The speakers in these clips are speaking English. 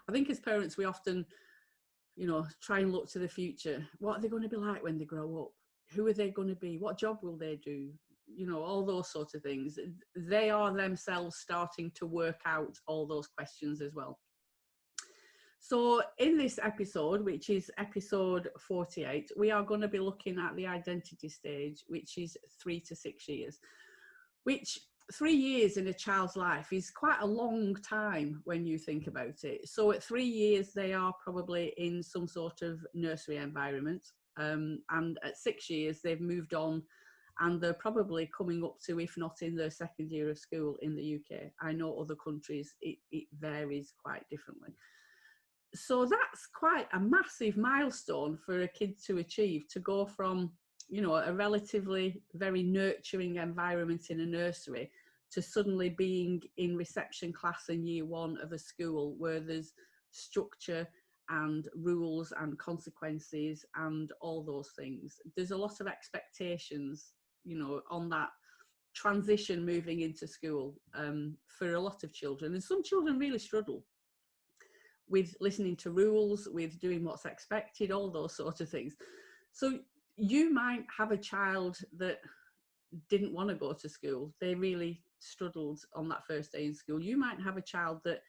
I think as parents, we often, try and look to the future. What are they going to be like when they grow up? Who are they going to be? What job will they do? All those sorts of things. They are themselves starting to work out all those questions as well. So in this episode, which is episode 48, we are going to be looking at the identity stage, which is 3 to 6 years, which 3 years in a child's life is quite a long time when you think about it. So at 3 years, they are probably in some sort of nursery environment. And at 6 years, they've moved on and they're probably coming up to, if not in their second year of school in the UK. I know other countries, it varies quite differently. So that's quite a massive milestone for a kid to achieve, to go from, a relatively very nurturing environment in a nursery to suddenly being in reception class in year 1 of a school where there's structure and rules and consequences and all those things. There's a lot of expectations, on that transition moving into school for a lot of children. And some children really struggle with listening to rules, with doing what's expected, all those sorts of things. So you might have a child that didn't want to go to school. They really struggled on that first day in school. You might have a child that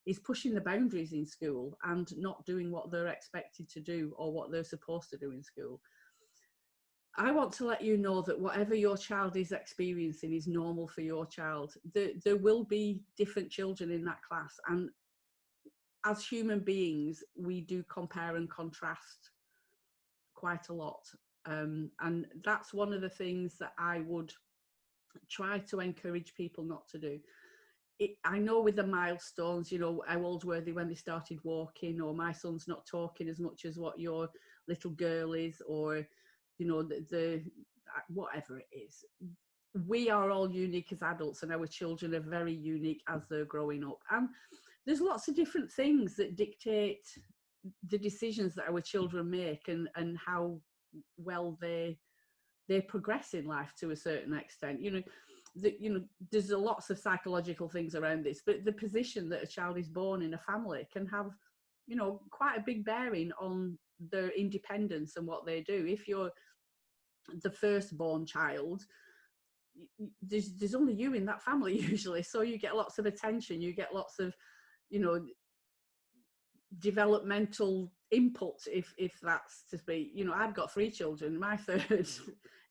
is pushing the boundaries in school and not doing what they're expected to do or what they're supposed to do in school. I want to let you know that whatever your child is experiencing is normal for your child. There will be different children in that class, and as human beings, we do compare and contrast quite a lot. And that's one of the things that I would try to encourage people not to do. I know with the milestones, how old were they when they started walking, or my son's not talking as much as what your little girl is, or, the whatever it is. We are all unique as adults, and our children are very unique as they're growing up. And there's lots of different things that dictate the decisions that our children make and how well they progress in life to a certain extent. There's lots of psychological things around this, but the position that a child is born in a family can have, quite a big bearing on their independence and what they do. If you're the firstborn child, there's only you in that family usually, so you get lots of attention, you get lots of developmental input, if that's to speak. I've got 3 children. My third,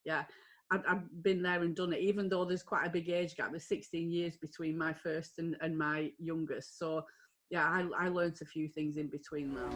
yeah, I've been there and done it, even though there's quite a big age gap. There's 16 years between my first and my youngest. So yeah, I learned a few things in between that.